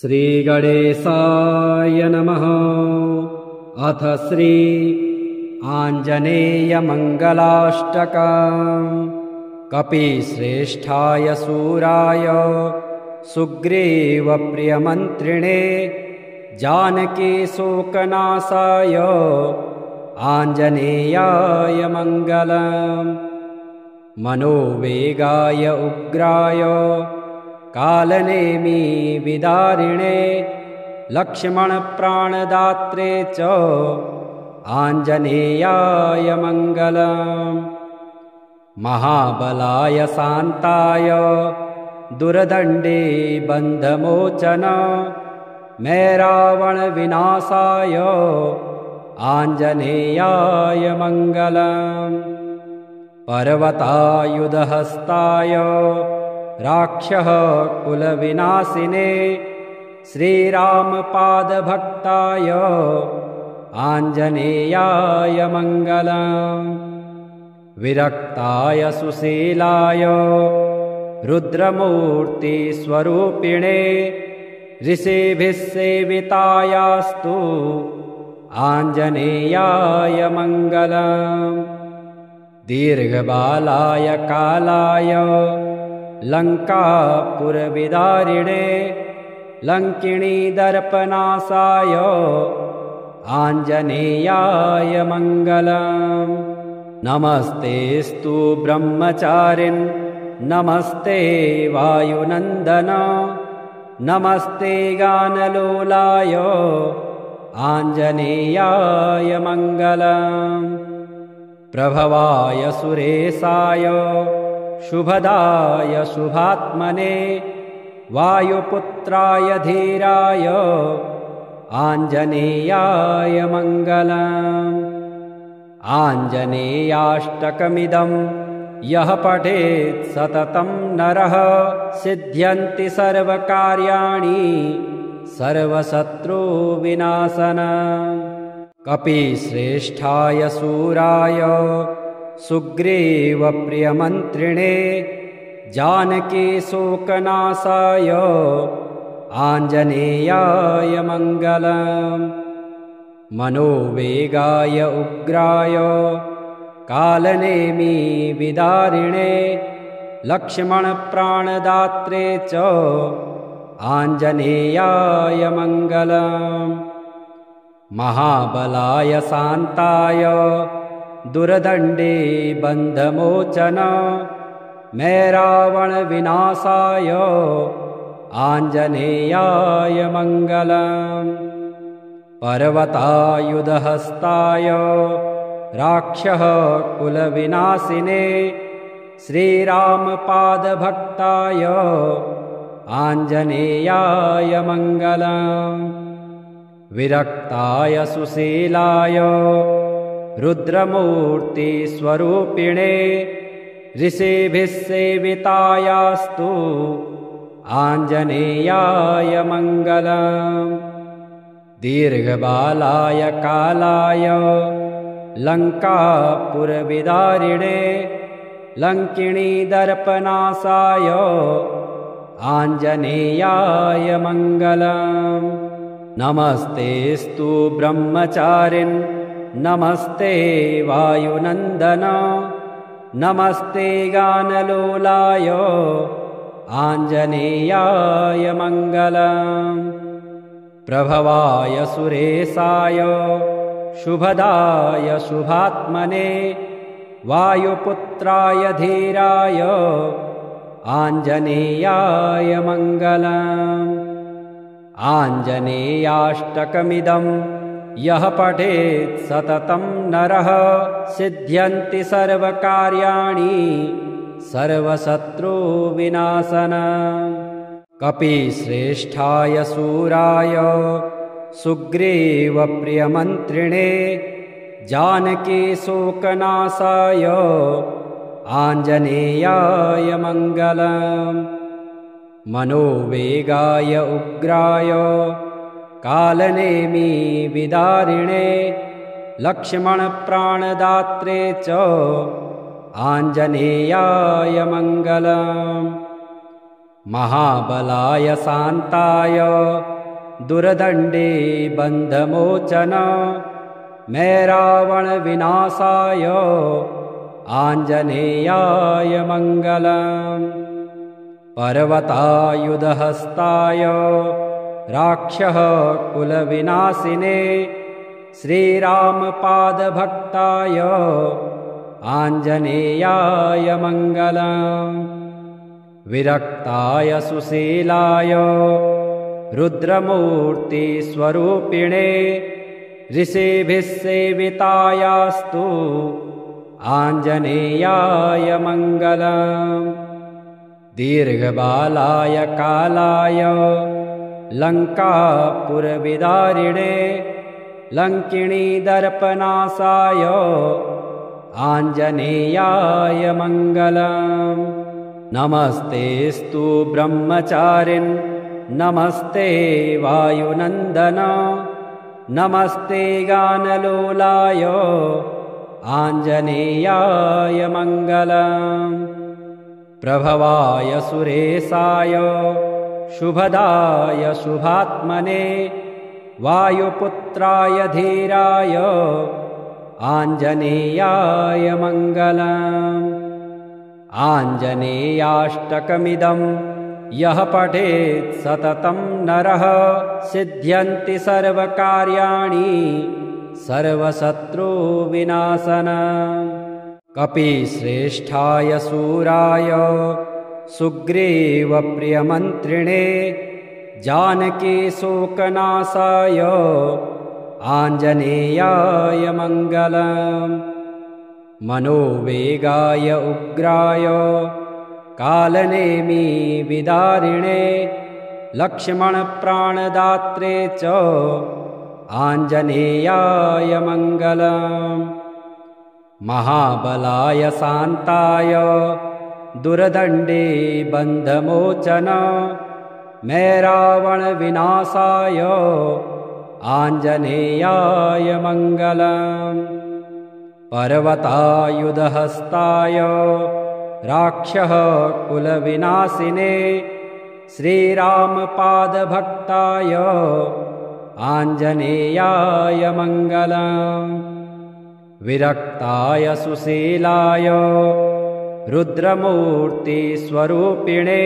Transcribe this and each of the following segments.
श्रीगणेशाय नमः। अथ श्री आञ्जनेयमङ्गलाष्टकम्। कपिश्रेष्ठाय सूराय सुग्रीवप्रियमन्त्रिणे जानकीशोकनाशाय आञ्जनेयाय मङ्गलम्। मनोवेगाय उग्राय कालनेमि विदारिणे लक्ष्मणप्राणदात्रे च आञ्जनेयाय मङ्गलम्। महाबलाय शान्ताय दुर्दण्डे बन्धमोचन मैरावणविनाशाय आञ्जनेयाय मङ्गलम्। पर्वतायुधहस्ताय राक्षः कुलविनाशिने श्रीरामपादभक्ताय आञ्जनेयाय मङ्गलम्। विरक्ताय सुशीलाय रुद्रमूर्तिस्वरूपिणे ऋषिभिः सेवितायास्तु आञ्जनेयाय मङ्गलम्। दीर्घबालाय कालाय लङ्कापुरविदारिणे लङ्किणीदर्पनाशाय आञ्जनेयाय मङ्गलम्। नमस्तेऽस्तु ब्रह्मचारिन् नमस्ते वायुनन्दन नमस्ते गानलोलाय आञ्जनेयाय मङ्गलम्। प्रभवाय सुरेशाय शुभदाय शुभात्मने वायुपुत्राय धीराय आञ्जनेयाय मङ्गलम्। आञ्जनेयाष्टकमिदं यः पठेत् सततं नरः सिद्ध्यन्ति सर्वकार्याणि सर्वशत्रुविनाशनम्। कपिश्रेष्ठाय सूराय सुग्रीवप्रियमन्त्रिणे जानकीशोकनाशाय आञ्जनेयाय मङ्गलम्। मनोवेगाय उग्राय कालनेमि विदारिणे लक्ष्मणप्राणदात्रे च आञ्जनेयाय मङ्गलम्। महाबलाय शान्ताय दुर्दण्डे बन्धमोचन मैरावणविनाशाय आञ्जनेयाय मङ्गलम्। पर्वतायुधहस्ताय राक्षः कुलविनाशिने श्रीरामपादभक्ताय आञ्जनेयाय मङ्गलम्। विरक्ताय सुशीलाय रुद्रमूर्तिस्वरूपिणे ऋषिभिः सेवितायास्तु आञ्जनेयाय मङ्गलम्। दीर्घबालाय कालाय लङ्कापुरविदारिणे लङ्किणीदर्पनाशाय आञ्जनेयाय मङ्गलम्। नमस्तेऽस्तु ब्रह्मचारिन् नमस्ते वायुनन्दन नमस्ते गानलोलाय आञ्जनेयाय मङ्गलम्। प्रभवाय सुरेशाय शुभदाय शुभात्मने वायुपुत्राय धीराय आञ्जनेयाय मङ्गलम्। आञ्जनेयाष्टकमिदं यः पठेत् सततं नरः सिद्ध्यन्ति सर्वकार्याणि सर्वशत्रुविनाशनम्। कपिश्रेष्ठाय सूराय सुग्रीवप्रियमन्त्रिणे जानकीशोकनाशाय आञ्जनेयाय मङ्गलम्। मनोवेगाय उग्राय कालनेमि विदारिणे लक्ष्मणप्राणदात्रे च आञ्जनेयाय मङ्गलम्। महाबलाय शान्ताय दुर्दण्डे बन्धमोचन मे रावणविनाशाय आञ्जनेयाय मङ्गलम् पर्वतायुधहस्ताय राक्षः कुलविनाशिने श्रीरामपादभक्ताय आञ्जनेयाय मङ्गलम् विरक्ताय सुशीलाय रुद्रमूर्तिस्वरूपिणे ऋषिभिः सेवितायास्तु आञ्जनेयाय मङ्गलम् दीर्घबालाय कालाय लङ्कापुरविदारिणे लङ्किणीदर्पनाशाय आञ्जनेयाय मङ्गलम् नमस्तेऽस्तु ब्रह्मचारिन् नमस्ते वायुनन्दन नमस्ते गानलोलाय आञ्जनेयाय मङ्गलम् प्रभवाय सुरेशाय शुभदाय शुभात्मने वायुपुत्राय धीराय आञ्जनेयाय मङ्गलम् आञ्जनेयाष्टकमिदं यः पठेत् सततं नरः सिद्ध्यन्ति सर्वकार्याणि सर्वशत्रुविनाशनम् कपिश्रेष्ठाय शूराय सुग्रीवप्रियमन्त्रिणे जानकी शोकनाशाय आञ्जनेयाय मङ्गलम् मनोवेगाय उग्राय कालनेमी विदारिणे लक्ष्मणप्राणदात्रे च आञ्जनेयाय मङ्गलम् महाबलाय शान्ताय दुर्दण्डे बन्धमोचन मे रावणविनाशाय आञ्जनेयाय मङ्गलम् पर्वतायुधहस्ताय राक्षः कुलविनाशिने श्रीरामपादभक्ताय आञ्जनेयाय मङ्गलम् विरक्ताय सुशीलाय रुद्रमूर्तिस्वरूपिणे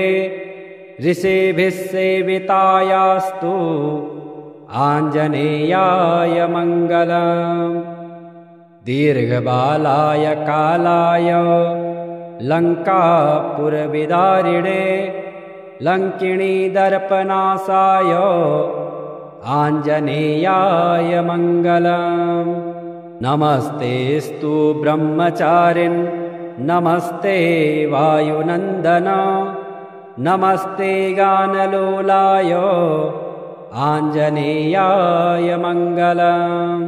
ऋषिभिः सेवितायास्तु आञ्जनेयाय मङ्गलम् दीर्घबालाय कालाय लङ्कापुरविदारिणे लङ्किणीदर्पनाशाय आञ्जनेयाय मङ्गलम् नमस्तेऽस्तु ब्रह्मचारिन् नमस्ते वायुनन्दन नमस्ते गानलोलाय आञ्जनेयाय मङ्गलम्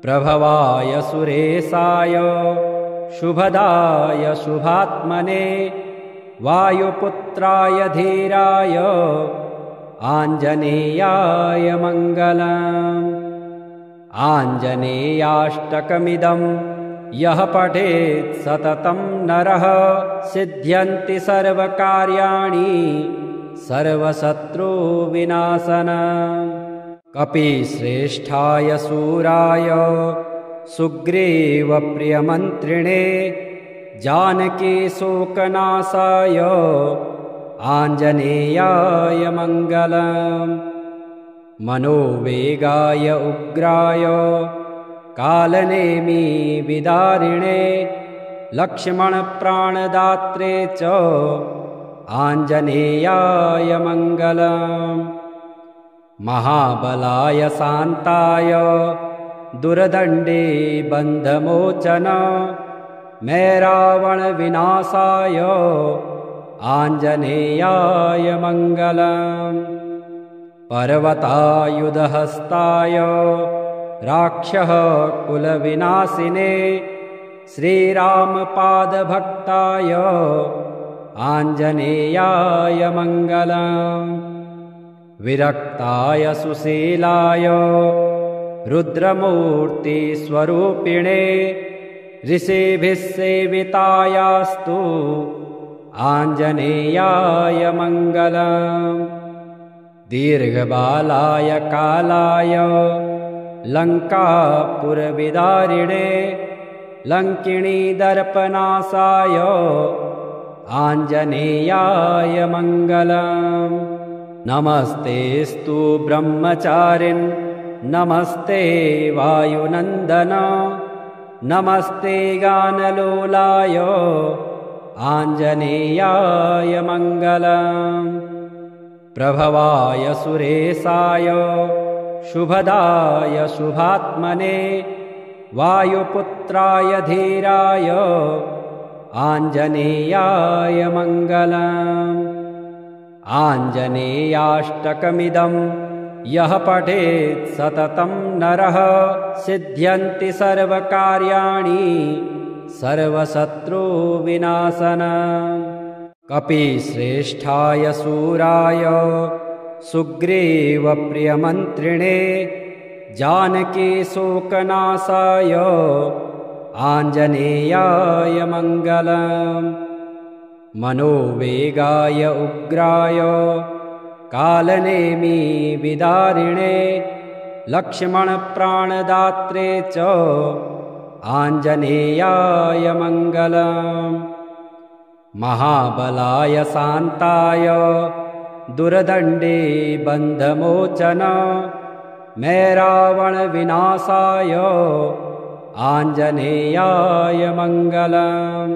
प्रभवाय सुरेशाय शुभदाय शुभात्मने वायुपुत्राय धीराय आञ्जनेयाय मङ्गलम् आञ्जनेयाष्टकमिदं यः पठेत् सततं नरः सिद्ध्यन्ति सर्वकार्याणि सर्वशत्रुविनाशनम् कपिश्रेष्ठाय शूराय सुग्रीवप्रियमन्त्रिणे जानकी शोकनाशाय आञ्जनेयाय मङ्गलम् मनोवेगाय उग्राय कालनेमी विदारिणे लक्ष्मणप्राणदात्रे च आञ्जनेयाय मङ्गलम् महाबलाय शान्ताय दुर्दण्डे बन्धमोचन मे रावणविनाशाय आञ्जनेयाय मङ्गलम् पर्वतायुधहस्ताय राक्षः कुलविनाशिने श्रीरामपादभक्ताय आञ्जनेयाय मङ्गलम् विरक्ताय सुशीलाय रुद्रमूर्तिस्वरूपिणे ऋषिभिः सेवितायास्तु आञ्जनेयाय मङ्गलम्। दीर्घबालाय कालाय लङ्कापुरविदारिणे लङ्किणीदर्पनाशाय आञ्जनेयाय मङ्गलम्। नमस्तेऽस्तु ब्रह्मचारिन् नमस्ते वायुनन्दन नमस्ते गानलोलाय आञ्जनेयाय मङ्गलम्। प्रभवाय सुरेशाय शुभदाय शुभात्मने वायुपुत्राय धीराय आञ्जनेयाय मङ्गलम्। आञ्जनेयाष्टकमिदं यः पठेत् सततं नरः सिद्ध्यन्ति सर्वकार्याणि सर्वशत्रुविनाशनम्। कपिश्रेष्ठाय शूराय सुग्रीवप्रियमन्त्रिणे जानकीशोकनाशाय आञ्जनेयाय मङ्गलम्। मनोवेगाय उग्राय कालनेमि विदारिणे लक्ष्मणप्राणदात्रे च आञ्जनेयाय मङ्गलम्। महाबलाय शान्ताय दुर्दण्डे बन्धमोचन मैरावणविनाशाय आञ्जनेयाय मङ्गलम्।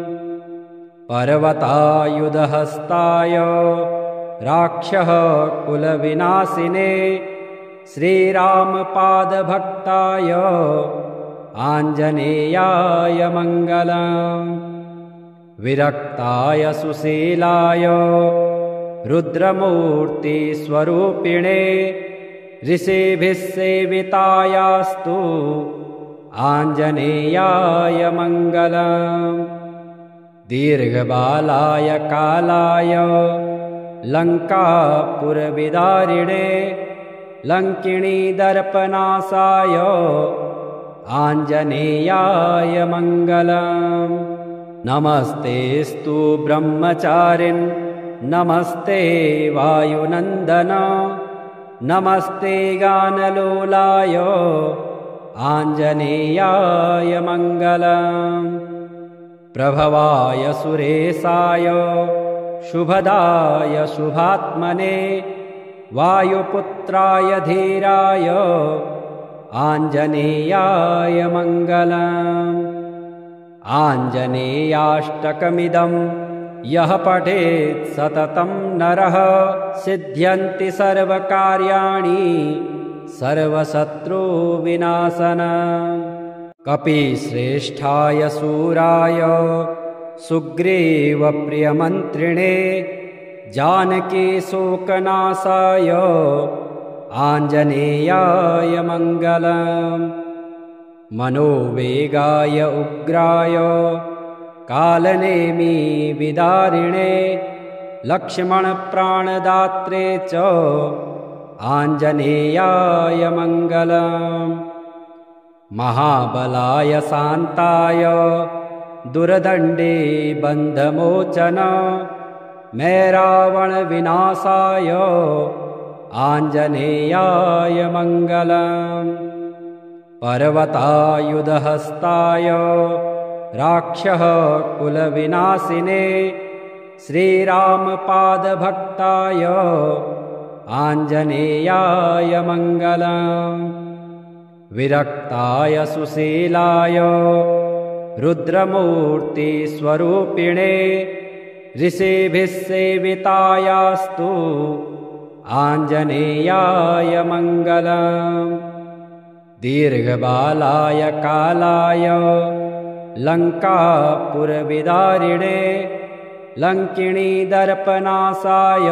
पर्वतायुधहस्ताय राक्षः कुलविनाशिने श्रीरामपादभक्ताय आञ्जनेयाय मङ्गलम्। विरक्ताय सुशीलाय रुद्रमूर्तिस्वरूपिणे ऋषिभिः सेवितायास्तु आञ्जनेयाय मङ्गलम्। दीर्घबालाय कालाय लङ्कापुरविदारिणे लङ्किणीदर्पनाशाय आञ्जनेयाय मङ्गलम्। नमस्तेऽस्तु ब्रह्मचारिन् नमस्ते वायुनन्दन नमस्ते गानलोलाय आञ्जनेयाय मङ्गलम्। प्रभवाय सुरेशाय शुभदाय शुभात्मने वायुपुत्राय धीराय आञ्जनेयाय मङ्गलम्। आञ्जनेयाष्टकमिदं यः पठेत् सततं नरः सिद्ध्यन्ति सर्वकार्याणि सर्वशत्रुविनाशनम्। कपिश्रेष्ठाय शूराय सुग्रीवप्रियमन्त्रिणे जानकीशोकनाशाय आञ्जनेयाय मङ्गलम्। मनोवेगाय उग्राय कालनेमि विदारिणे लक्ष्मणप्राणदात्रे च आञ्जनेयाय मङ्गलम्। महाबलाय शान्ताय दुर्दण्डे बन्धमोचन मैरावणविनाशाय आञ्जनेयाय मङ्गलम्। पर्वतायुधहस्ताय राक्षः कुलविनाशिने श्रीरामपादभक्ताय आञ्जनेयाय मङ्गलम्। विरक्ताय सुशीलाय रुद्रमूर्तिस्वरूपिणे ऋषिभिः सेवितायास्तु आञ्जनेयाय मङ्गलम्। दीर्घबालाय कालाय लङ्कापुरविदारिणे लङ्किणीदर्पनाशाय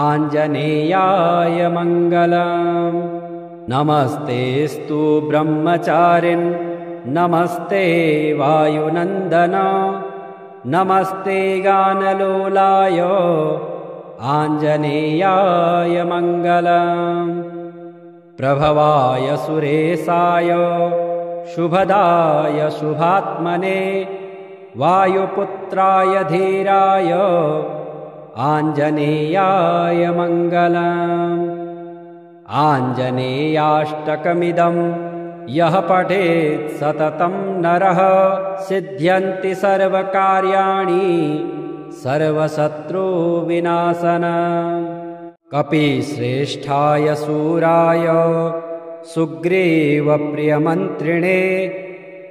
आञ्जनेयाय मङ्गलम्। नमस्तेऽस्तु ब्रह्मचारिन् नमस्ते वायुनन्दन नमस्ते गानलोलाय आञ्जनेयाय मङ्गलम्। प्रभवाय सुरेशाय शुभदाय शुभात्मने वायुपुत्राय धीराय आञ्जनेयाय मङ्गलम्। आञ्जनेयाष्टकमिदं यः पठेत् सततं नरः सिद्ध्यन्ति सर्वकार्याणि सर्वशत्रुविनाशनम्। कपिश्रेष्ठाय शूराय सुग्रीवप्रियमन्त्रिणे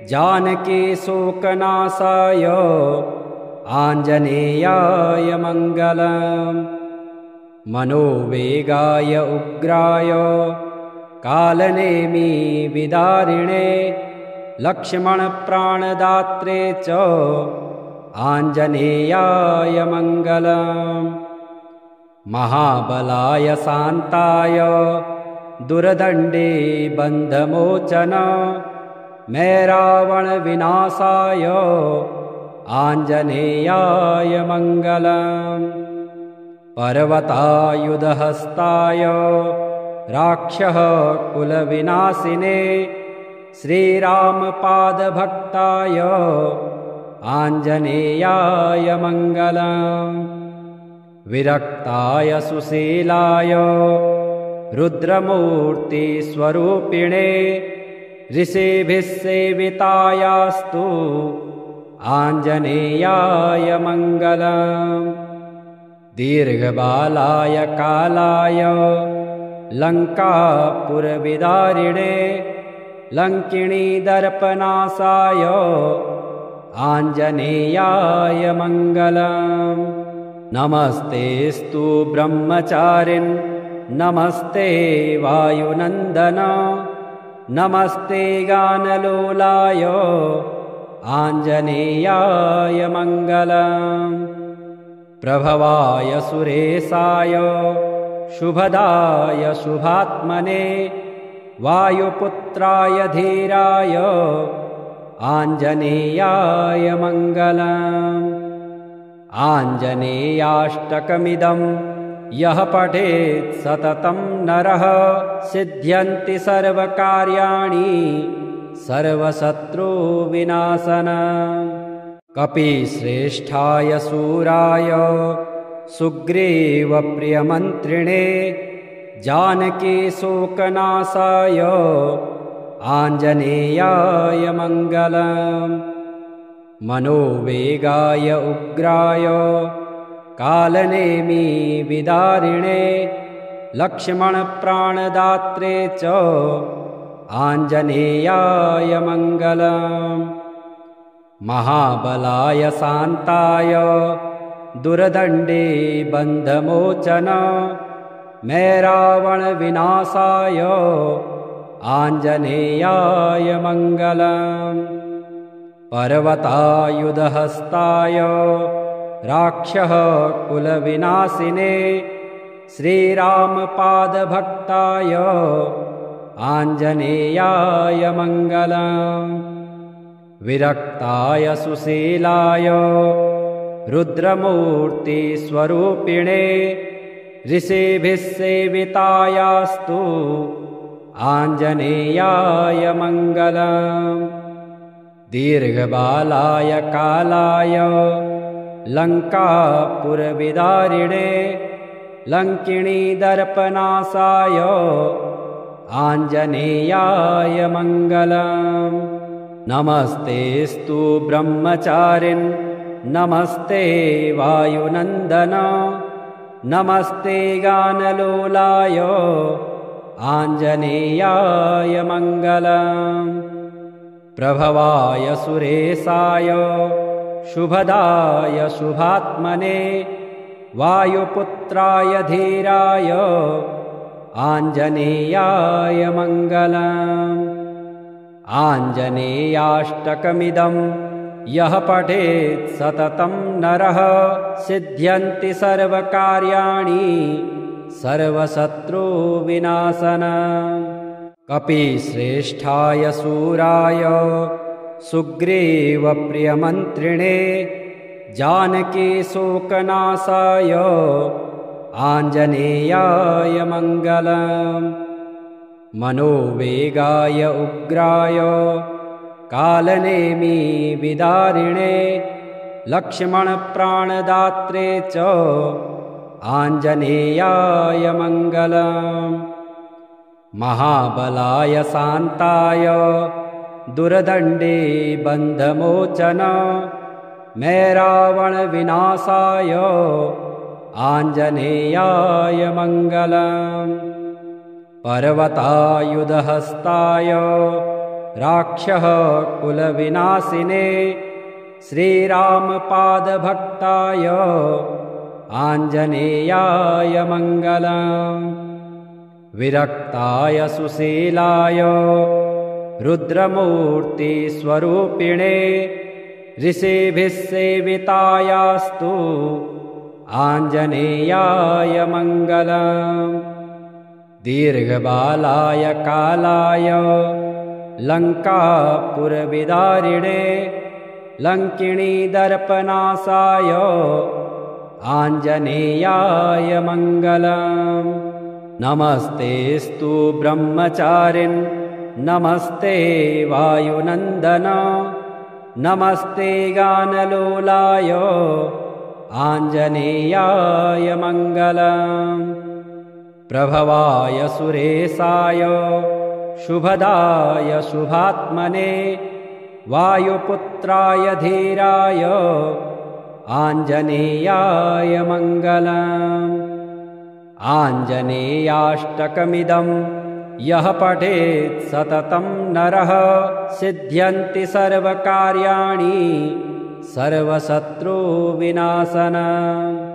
जानकीशोकनाशाय आञ्जनेयाय मङ्गलम्। मनोवेगाय उग्राय कालनेमि विदारिणे लक्ष्मणप्राणदात्रे च आञ्जनेयाय मङ्गलम्। महाबलाय शान्ताय दुर्दण्डे बन्धमोचन मैरावणविनाशाय आञ्जनेयाय मङ्गलम्। पर्वतायुधहस्ताय राक्षः कुलविनाशिने श्रीरामपादभक्ताय आञ्जनेयाय मङ्गलम्। विरक्ताय सुशीलाय रुद्रमूर्तिस्वरूपिणे ऋषिभिः सेवितायास्तु आञ्जनेयाय मङ्गलम्। दीर्घबालाय कालाय लङ्कापुरविदारिणे लङ्किणीदर्पनाशाय आञ्जनेयाय मङ्गलम्। नमस्तेऽस्तु ब्रह्मचारिन् नमस्ते वायुनन्दन नमस्ते गानलोलाय आञ्जनेयाय मङ्गलम्। प्रभवाय सुरेशाय शुभदाय शुभात्मने वायुपुत्राय धीराय आञ्जनेयाय मङ्गलम्। आञ्जनेयाष्टकमिदं यः पठेत् सततं नरः सिद्ध्यन्ति सर्वकार्याणि सर्वशत्रुविनाशनम्। कपिश्रेष्ठाय शूराय सुग्रीवप्रियमन्त्रिणे जानकीशोकनाशाय आञ्जनेयाय मङ्गलम्। मनोवेगाय उग्राय कालनेमि विदारिणे लक्ष्मणप्राणदात्रे च आञ्जनेयाय मङ्गलम्। महाबलाय शान्ताय दुर्दण्डे बन्धमोचन मैरावणविनाशाय आञ्जनेयाय मङ्गलम्। पर्वतायुधहस्ताय राक्षः कुलविनाशिने श्रीरामपादभक्ताय आञ्जनेयाय मङ्गलम्। विरक्ताय सुशीलाय रुद्रमूर्तिस्वरूपिणे ऋषिभिः सेवितायास्तु आञ्जनेयाय मङ्गलम्। दीर्घबालाय कालाय लङ्कापुरविदारिणे लङ्किणीदर्पनाशाय आञ्जनेयाय मङ्गलम्। नमस्तेऽस्तु ब्रह्मचारिन् नमस्ते वायुनन्दन नमस्ते गानलोलाय आञ्जनेयाय मङ्गलम्। प्रभवाय सुरेशाय शुभदाय शुभात्मने वायुपुत्राय धीराय आञ्जनेयाय मङ्गलम्। आञ्जनेयाष्टकमिदं यः पठेत् सततं नरः सिद्ध्यन्ति सर्वकार्याणि सर्वशत्रुविनाशनम्। कपिश्रेष्ठाय शूराय सुग्रीवप्रियमन्त्रिणे जानकीशोकनाशाय आञ्जनेयाय मङ्गलम्। मनोवेगाय उग्राय कालनेमि विदारिणे लक्ष्मणप्राणदात्रे च आञ्जनेयाय मङ्गलम्। महाबलाय शान्ताय दुर्दण्डे बन्धमोचन मैरावणविनाशाय आञ्जनेयाय मङ्गलम्। पर्वतायुधहस्ताय राक्षः कुलविनाशिने श्रीरामपादभक्ताय आञ्जनेयाय मङ्गलम्। विरक्ताय सुशीलाय रुद्रमूर्तिस्वरूपिणे ऋषिभिः सेवितायास्तु आञ्जनेयाय मङ्गलम्। दीर्घबालाय कालाय लङ्कापुरविदारिणे लङ्किणीदर्पनाशाय आञ्जनेयाय मङ्गलम्। नमस्तेऽस्तु ब्रह्मचारिन् नमस्ते वायुनन्दन नमस्ते गानलोलाय आञ्जनेयाय मङ्गलम्। प्रभवाय सुरेशाय शुभदाय शुभात्मने वायुपुत्राय धीराय आञ्जनेयाय मङ्गलम्। आञ्जनेयाष्टकमिदं यः पठेत् सततं नरः सिद्ध्यन्ति सर्वकार्याणि सर्वशत्रुविनाशनम्।